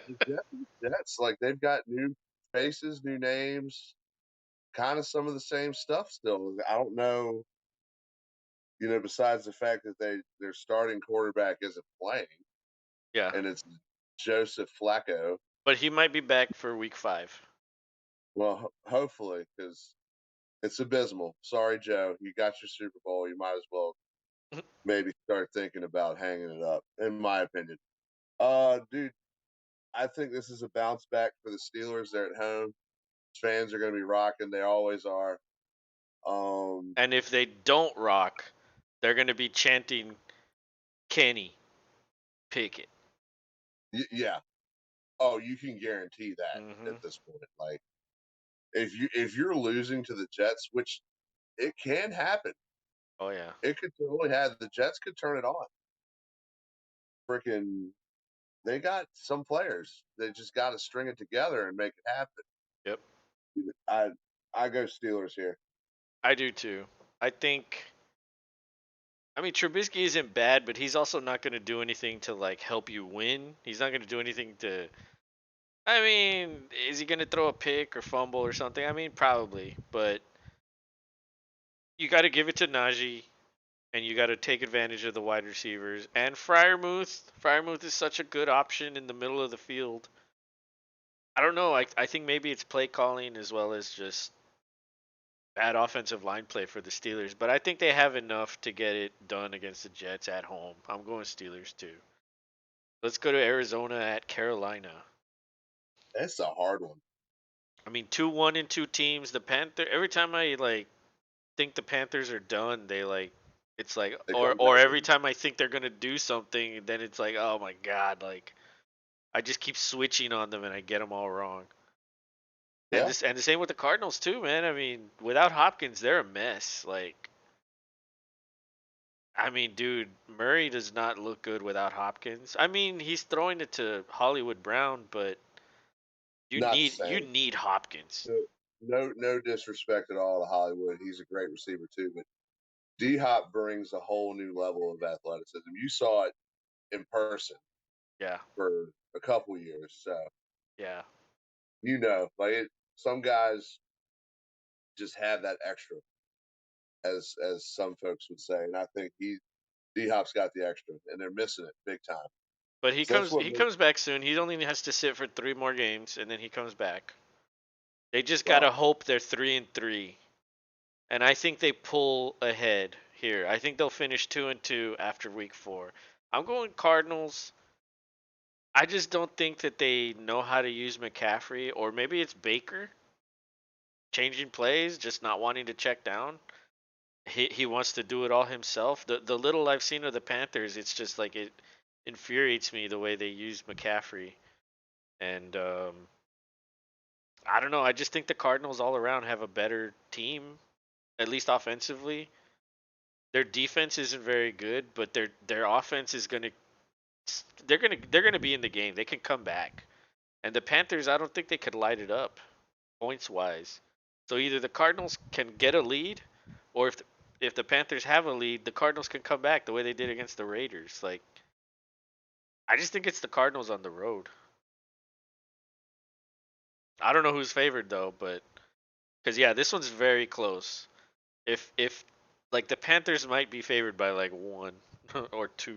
the Jets, like they've got new faces, new names, kind of some of the same stuff still. I don't know, besides the fact that their starting quarterback isn't playing, Yeah, and it's Joseph Flacco. but he might be back for week 5. Well, hopefully, because it's abysmal. Sorry, Joe, you got your Super Bowl. You might as well maybe start thinking about hanging it up, in my opinion. Dude, I think this is a bounce back for the Steelers. They're at home. Fans are going to be rocking. They always are. Um, And if they don't rock, they're going to be chanting Kenny Pickett. yeah. Oh, you can guarantee that at Hmm. this point. Like, if you're losing to the Jets, which it can happen, Oh yeah. it could totally have the Jets could turn it on. Freaking, they got some players. They just got to string it together and make it happen. Yep. I I go Steelers here. I do too. I think. I mean, Trubisky isn't bad, but he's also not going to do anything to like help you win. He's not going to do anything to. I mean, is he going to throw a pick or fumble or something? I mean, probably, but you got to give it to Najee, and you got to take advantage of the wide receivers and Fryermuth. Fryermuth is such a good option in the middle of the field. I don't know. I think maybe it's play calling as well as just bad offensive line play for the Steelers, but I think they have enough to get it done against the Jets at home. I'm going Steelers too. Let's go to Arizona at Carolina. That's a hard one. I mean, 2-1 and 2 teams. The Panther. Every time I like think the Panthers are done, they like it's like They or come or back every and time I think they're gonna do something, then it's like oh my god, like I just keep switching on them and I get them all wrong. And yeah, this and the same with the Cardinals too, man. I mean, without Hopkins, they're a mess. Like I mean, dude, Murray does not look good without Hopkins. I mean, he's throwing it to Hollywood Brown, but you not the need you same. need Hopkins. No disrespect at all to Hollywood. He's a great receiver too, but D Hop brings a whole new level of athleticism. You saw it in person Yeah, for a couple years, so yeah. like some guys just have that extra, as some folks would say, and I think he D Hop's got the extra, and they're missing it big time. But he So that's comes what he makes comes back soon. He only has to sit for 3 more games and then he comes back. They just gotta well, hope they're 3-3. And I think they pull ahead here. I think they'll finish 2-2 after week 4. I'm going Cardinals. I just don't think that they know how to use McCaffrey, or maybe it's Baker changing plays, just not wanting to check down. He wants to do it all himself. The little I've seen of the Panthers, it's just like it infuriates me the way they use McCaffrey. And I don't know. I just think the Cardinals all around have a better team, at least offensively. Their defense isn't very good, but their offense is they're gonna be in the game. They can come back. And the Panthers, I don't think they could light it up points wise. So either the Cardinals can get a lead, or if the Panthers have a lead, the Cardinals can come back the way they did against the Raiders. Like I just think it's the Cardinals on the road. I don't know who's favored though, but because yeah, this one's very close. If like the Panthers might be favored by like 1 or 2.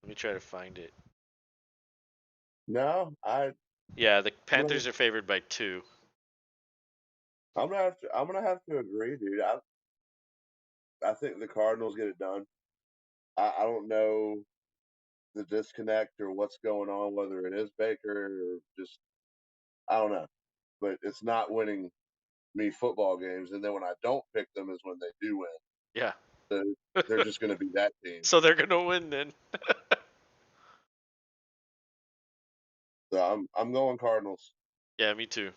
Let me try to find it. no, Yeah, the I'm gonna Panthers are favored by 2. I'm gonna have to agree, dude. I think the Cardinals get it done. I don't know the disconnect or what's going on, whether it is Baker or just I don't know, but it's not winning me football games. And then when I don't pick them is when they do win. Yeah. So they're just going to be that team. So they're gonna win then. So I'm going Cardinals. Yeah, me too.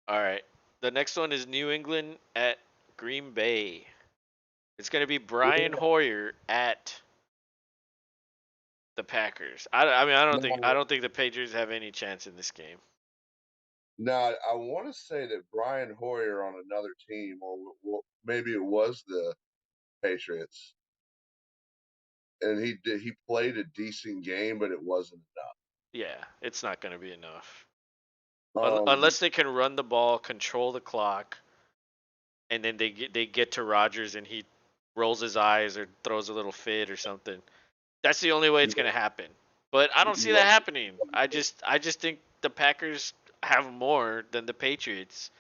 All right. The next one is New England at Green Bay. It's gonna be Brian Yeah. Hoyer at the Packers. I mean I No, don't think the Patriots have any chance in this game. no, I want to say that Brian Hoyer on another team, or maybe it was the Patriots, and he played a decent game, but it wasn't Yeah, it's not gonna be enough. enough. Unless they can run the ball, control the clock, and then they get to Rodgers and he rolls his eyes or throws a little fit or something. That's the only way it's You, gonna happen. But I don't see you that love, happening. I just think the Packers have more than the Patriots,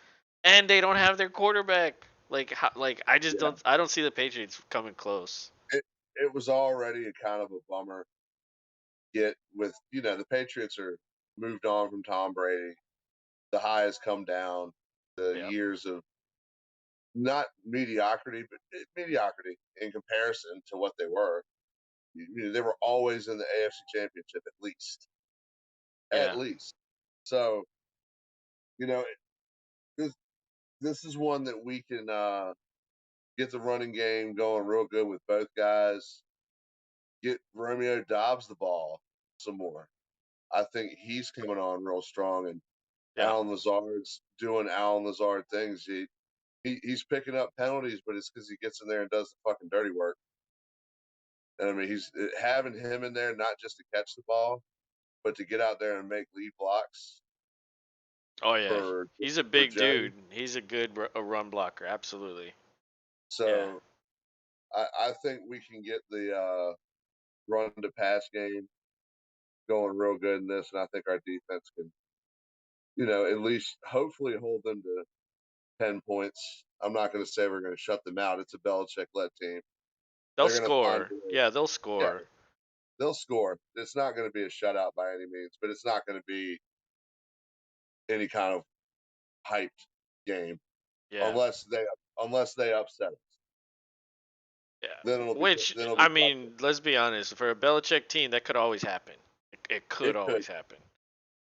and they don't have their quarterback. Like yeah. I don't see the Patriots coming close. It was already a kind of a bummer get with the Patriots are moved on from Tom Brady. The high has come down. The Yeah, years of not mediocrity, but mediocrity in comparison to what they were. They were always in the AFC Championship at least. at Yeah. least. So, you know, this this is one that we can get the running game going real good with both guys. Get Romeo Dobbs the ball some more. I think he's coming on real strong, and Yeah. Alan Lazard's doing Alan Lazard things. He's picking up penalties, but it's because he gets in there and does the fucking dirty work. And I mean, he's having him in there not just to catch the ball, but to get out there and make lead blocks Oh yeah. for He's a for big Joe. dude. He's a good a run blocker. Absolutely. Yeah. So I think we can get the run to pass game going real good in this, and I think our defense can, at least hopefully hold them to 10 points. I'm not going to say we're going to shut them out. It's a Belichick led team. They'll They're going to find score. ways. Yeah, they'll Yeah, score. they'll score. It's not going to be a shutout by any means, but it's not going to be any kind of hyped game Yeah. unless they upset us. Yeah. Then Which it'll be I tough. mean, let's be honest. For a Belichick team, that could always happen. It could It could. always happen.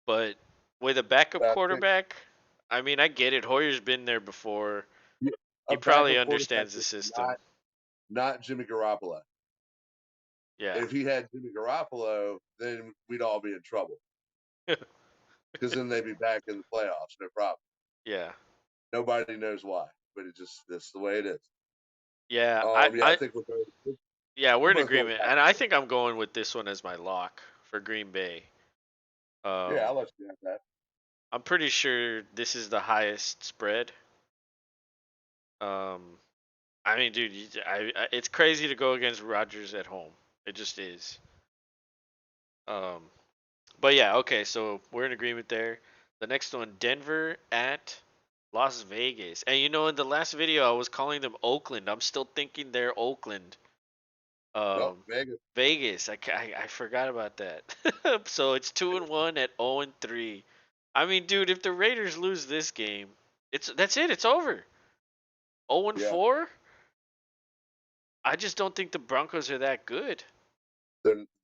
But with a backup But I think quarterback, I mean, I get it. Hoyer's been there before. a He probably backup quarterback understands the is system. not Jimmy Garoppolo. Yeah. If he had Jimmy Garoppolo, then we'd all be in trouble because then they'd be back in the playoffs, no problem. Yeah. Nobody knows why, but that's the way it is. Yeah. Yeah, I think Yeah, we're we're in both going agreement, back. and I think I'm going with this one as my lock for Green Bay. Yeah, Um, I'll let you have that. I'm pretty sure this is the highest spread. Um, I mean, dude, it's crazy to go against Rodgers at home. It just is. Um, but yeah, okay, so we're in agreement there. The next one, Denver at Las Vegas, and in the last video I was calling them Oakland. I'm still thinking they're Oakland. Nope, Um, Vegas. Vegas. I forgot about that. So it's 2-1 at 0-3. I mean, dude, if the Raiders lose this game, that's it. It's over. 0 and Yeah, 4. I just don't think the Broncos are that good.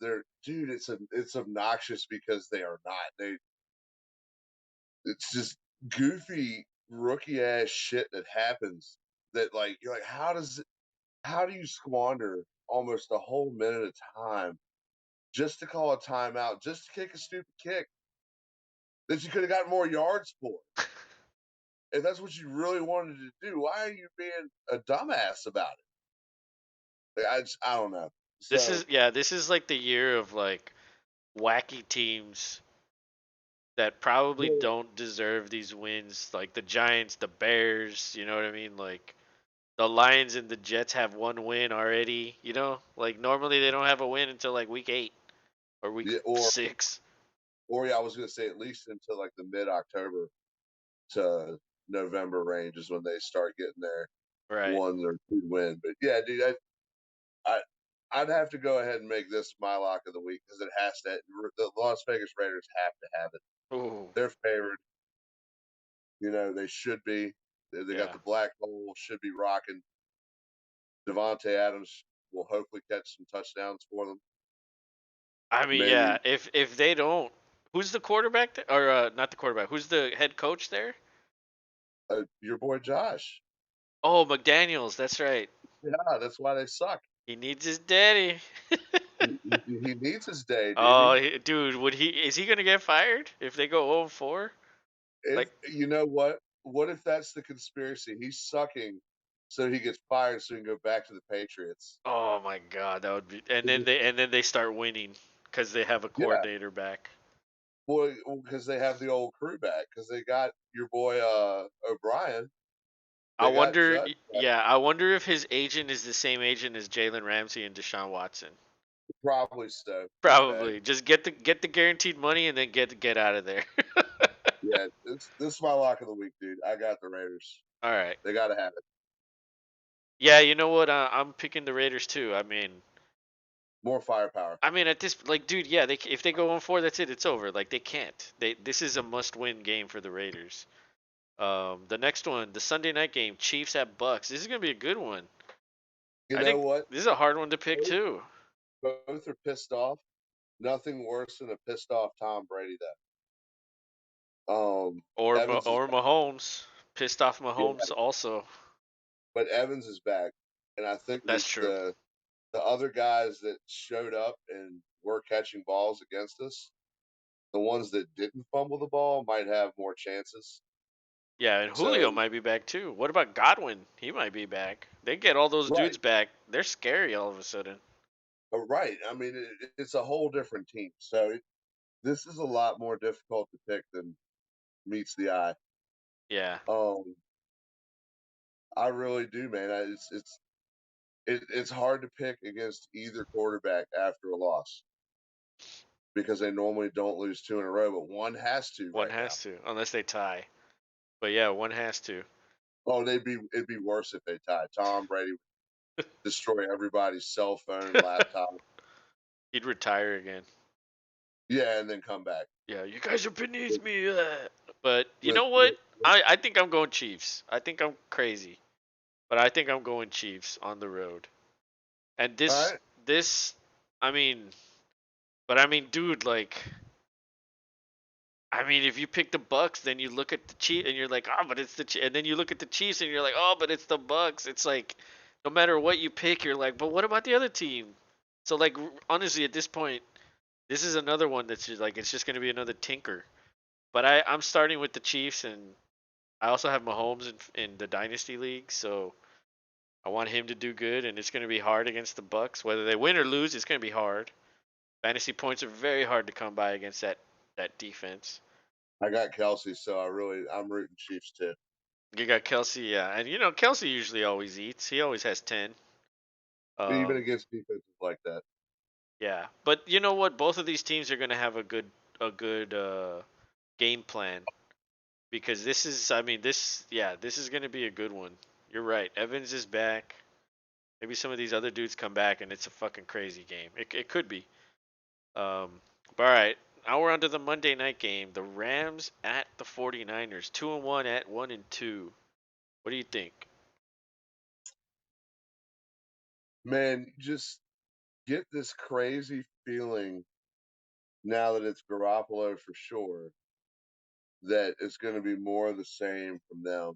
they're dude. It's obnoxious because they are not. It's just goofy rookie ass shit that happens. That like you're like, how do you squander almost a whole minute of time just to call a timeout, just to kick a stupid kick that you could have gotten more yards for? If that's what you really wanted to do, why are you being a dumbass about it? Like, I don't know. This So is yeah, this is like the year of like wacky teams that probably well, don't deserve these wins, like the Giants, the Bears, you know what I mean? Like the Lions and the Jets have one win already, Like normally they don't have a win until like week 8 or week yeah, 6. yeah, I was gonna say at least until like the mid October to November range is when they start getting their Right. 1 or 2 win. But yeah, dude, I I'd have to go ahead and make this my lock of the week because it has to. The Las Vegas Raiders have to have it. Ooh, They're favored. They should be. They got yeah. the black hole. Should be rocking. Devontae Adams will hopefully catch some touchdowns for them. I mean, yeah, Maybe if they don't, who's the quarterback there? Or not the quarterback, who's the head coach there? your boy Josh. Oh, McDaniels, that's right. Yeah, that's why they suck. He needs his daddy. He needs his day, dude. Oh, dude, is he gonna get fired if they go 0-4? If Like, you know what? What if that's the conspiracy? He's sucking, so he gets fired, so he can go back to the Patriots. oh my God, that would be. And then they start winning because they have a Yeah, coordinator back. boy, because they have the old crew back. Because they got your boy O'Brien. I They got wonder, Judd back. yeah, I wonder if his agent is the same agent as Jalen Ramsey and Deshaun Watson. Probably so. You bet. Probably. Just get the guaranteed money and then get out of there. Yeah, this is my lock of the week, dude. I got the Raiders. All right. They got to have it. Yeah, you know what? I'm picking the Raiders too. More firepower. At this, like, dude, yeah, if they go 1-4, that's it. It's over. Like, they can't. This is a must-win game for the Raiders. The next one, the Sunday night game, Chiefs at Bucks. This is gonna be a good one. You I know think what? this is a hard one to pick Both, too. both are pissed off. nothing worse than a pissed off Tom Brady. That Evans is Or Mahomes. Pissed off yeah, Mahomes also. but Evans is back, and I think That's true. the other guys that showed up and were catching balls against us, the ones that didn't fumble the ball might have more chances. Yeah, and Julio So might be back too. What about Godwin? He might be back. They get all those right, dudes back. They're scary all of a sudden. right. I mean, it's a whole different team. So this is a lot more difficult to pick than meets the eye. Yeah. Um, I really do, man. It's hard to pick against either quarterback after a loss because they normally don't lose two in a row, but one has to One right now. has to, unless they tie. But yeah, one has to. Oh, it'd be worse if they tied. Tom Brady would destroy everybody's cell phone, laptop. He'd retire again. Yeah, and then come back Yeah, you guys are beneath me. But you with, know what? I think I'm going Chiefs. I think I'm crazy, but I think I'm going Chiefs on the road. And all this right. this, I mean, but I mean, dude, like, I mean, if you pick the Bucks, then you look at the Chiefs and you're like, oh, but it's the and then you look at the Chiefs and you're like, oh, but it's the Bucks. It's like, no matter what you pick, you're like, but what about the other team? So like, honestly, at this point, this is another one that's just like, it's just gonna be another tinker. But I'm starting with the Chiefs, and I also have Mahomes in the dynasty league, so I want him to do good, and it's gonna be hard against the Bucks. Whether they win or lose, it's gonna be hard. Fantasy points are very hard to come by against that defense. I got Kelsey, so I'm rooting Chiefs too. You got Kelsey, yeah, and you know Kelsey usually always eats. He always has 10. Even Um, against defenses like that. yeah, but you know what? Both of these teams are gonna have a good game plan because this is, I mean, this is gonna be a good one. You're right. Evans is back. Maybe some of these other dudes come back and it's a fucking crazy game. It could be. But all right. Now we're on to the Monday night game. The Rams at the 49ers. 2-1 at 1-2. What do you think? Man, just get this crazy feeling now that it's Garoppolo for sure that it's going to be more of the same from them.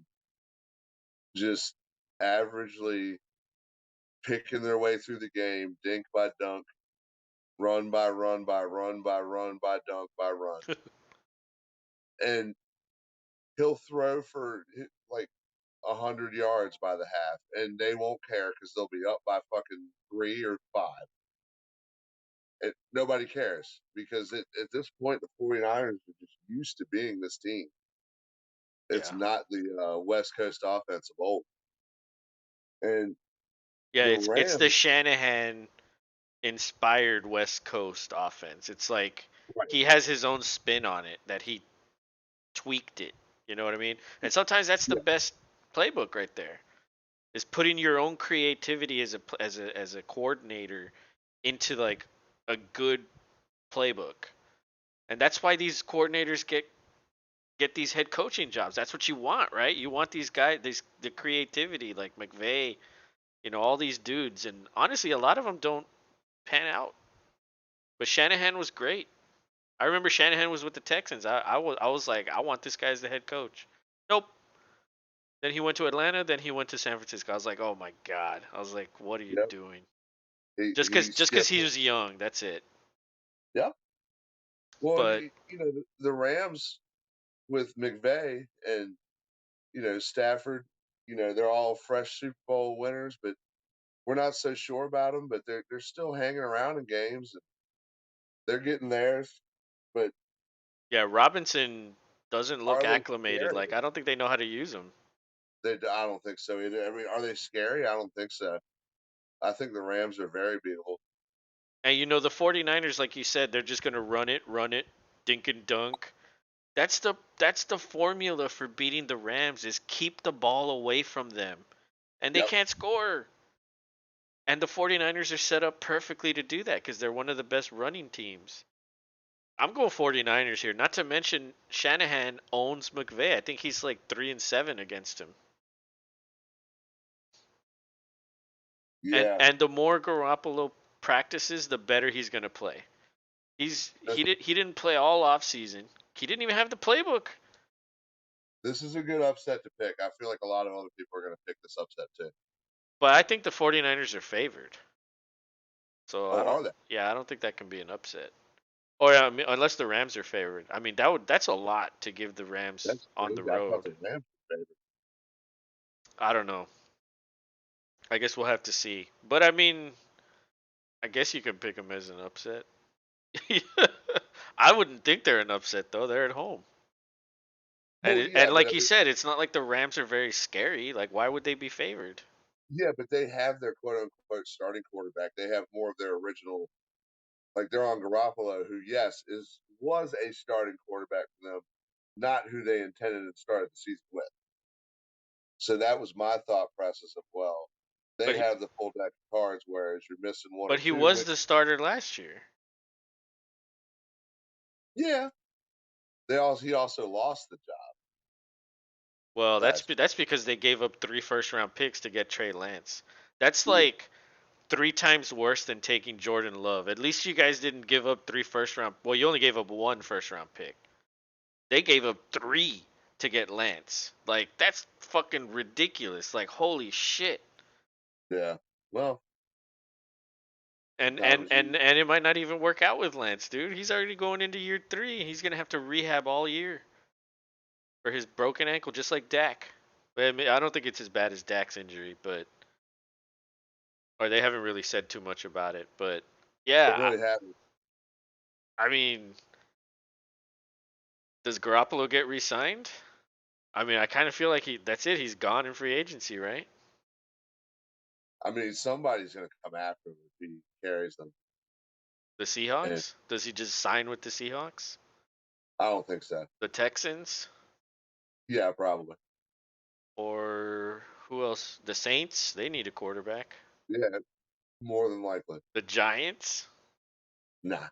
Just averagely picking their way through the game, dink by dunk, run by run by run by run by dunk by run. And he'll throw for like 100 yards by the half, and they won't care because they'll be up by fucking 3 or 5. Nobody cares because at this point, the 49ers are just used to being this team. It's Yeah. not the West Coast offense of old. And Yeah, the it's the Rams, Shanahan inspired West Coast offense. It's like right? he has his own spin on it that he tweaked it. You know what I mean? And sometimes that's the Yeah, best playbook right there. Is putting your own creativity as a coordinator into like a good playbook. And that's why these coordinators get these head coaching jobs. That's what you want, right? You want these guys, the creativity like McVay, all these dudes. And honestly, a lot of them don't pan out. But Shanahan was great. I remember Shanahan was with the Texans. I was like, I want this guy as the head coach. Nope. Then he went to Atlanta. Then he went to San Francisco. I was like, oh my god. I was like, what are you yep. doing? Just He cause just cause skipped. he was young. That's it. Yep. Well, and But the Rams with McVay and Stafford, they're all fresh Super Bowl winners, but we're not so sure about them. But they're still hanging around in games, and they're getting theirs. But yeah, Robinson doesn't look are they acclimated. scary? Like I don't think they know how to use him. I don't think so either. I mean, are they scary? I don't think so. I think the Rams are very beatable. And the 49ers, like you said, they're just gonna run it, dink and dunk. That's the formula for beating the Rams is keep the ball away from them. And they Yep. can't score. And the 49ers are set up perfectly to do that because they're one of the best running teams. I'm going 49ers here. Not to mention Shanahan owns McVay. I think he's like 3-7 against him. And Yeah. and the more Garoppolo practices, the better he's gonna play. He didn't play all off season. He didn't even have the playbook. This is a good upset to pick. I feel like a lot of other people are going to pick this upset too. But I think the 49ers are favored. So Oh, are they? I don't think that can be an upset. Or unless the Rams are favored. I mean, that's a lot to give the Rams That's on the crazy. I thought road. the Rams were favored. I don't know. I guess we'll have to see. But I mean, I guess you can pick them as an upset. I wouldn't think they're an upset though. They're at home. Well, And yeah, but I like you mean, said, it's not like the Rams are very scary. Like why would they be favored? yeah, but they have their quote unquote starting quarterback. They have more of their original, like they're on Garoppolo, who yes was a starting quarterback for them, not who they intended to start the season with. So that was my thought process as well. But They have the full deck of cards, whereas you're missing one or he two. was Which the starter last year. yeah, he also lost the job Well, last that's because they gave up 3 first-round picks to get Trey Lance. That's year. like 3 times worse than taking Jordan Love. At least you guys didn't give up 3 first-round. Well, you only gave up 1 first-round pick. They gave up 3 to get Lance. Like that's fucking ridiculous. Like holy shit. Yeah. Well, And and sometimes you and and it might not even work out with Lance, dude. He's already going into year 3. He's gonna have to rehab all year for his broken ankle, just like Dak. I mean, I don't think it's as bad as Dak's injury, but or they haven't really said too much about it. But they yeah, really haven't. I mean, does Garoppolo get re-signed? I mean, I kind of feel like that's it. He's gone in free agency, right? I mean, somebody's going to come after him if he carries them, The and Seahawks? Does he just sign with the Seahawks? I don't think so. The Texans? Yeah, probably. Or who else? The Saints? They need a quarterback. Yeah, more than likely. The Giants? Nah,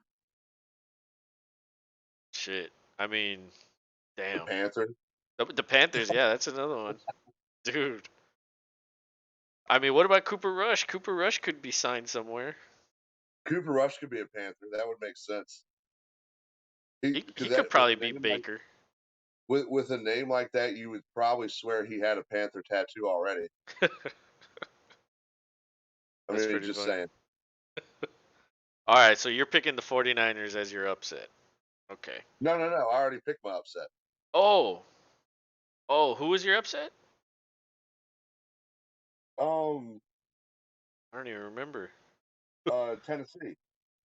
Shit. I mean, the damn. Panthers. The Panthers, yeah, that's another one. Dude. I mean, what about Cooper Rush? Cooper Rush could be signed somewhere. Cooper Rush could be a Panther. That would make sense. He Because could that with probably a be name like Baker. with a name like that, you would probably swear he had a Panther tattoo already. I That's mean, pretty just funny. saying. All right, so you're picking the 49ers as your upset. Okay. No, no, no. I already picked my upset. Oh. Oh, who was your upset? Um, I don't even remember. Tennessee.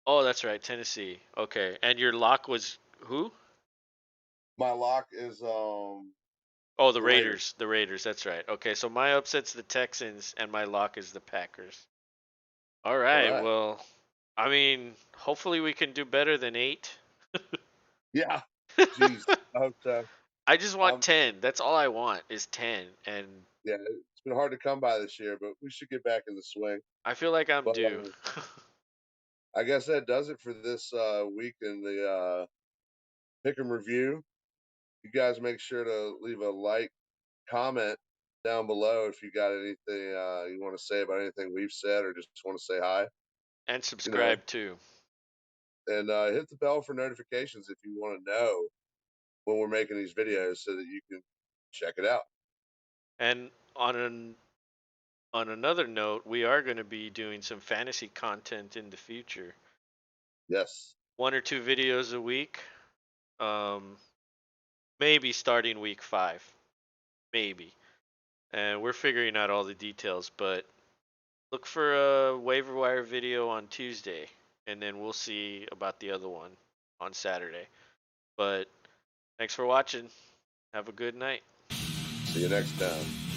Oh, that's right, Tennessee. Okay. And your lock was who? My lock is Oh, the the Raiders. Raiders. The Raiders, that's right. Okay, so my upset's the Texans and my lock is the Packers. All All right. right. Well, I mean, hopefully we can do better than 8. Yeah. Jeez. I hope so. I just want Um, 10. That's all I want is 10 and yeah, it's been hard to come by this year, but we should get back in the swing. I feel like I'm But due. I guess that does it for this week in the pick 'em review. You guys make sure to leave a like, comment down below if you got anything you want to say about anything we've said or just want to say hi. And You know, subscribe too. and hit the bell for notifications if you want to know when we're making these videos so that you can check it out. And on another note, we are going to be doing some fantasy content in the future. Yes. 1 or 2 videos a week. Um, maybe starting week 5. Maybe. And we're figuring out all the details, but look for a waiver wire video on Tuesday, and then we'll see about the other one on Saturday. But thanks for watching. Have a good night. See you next time.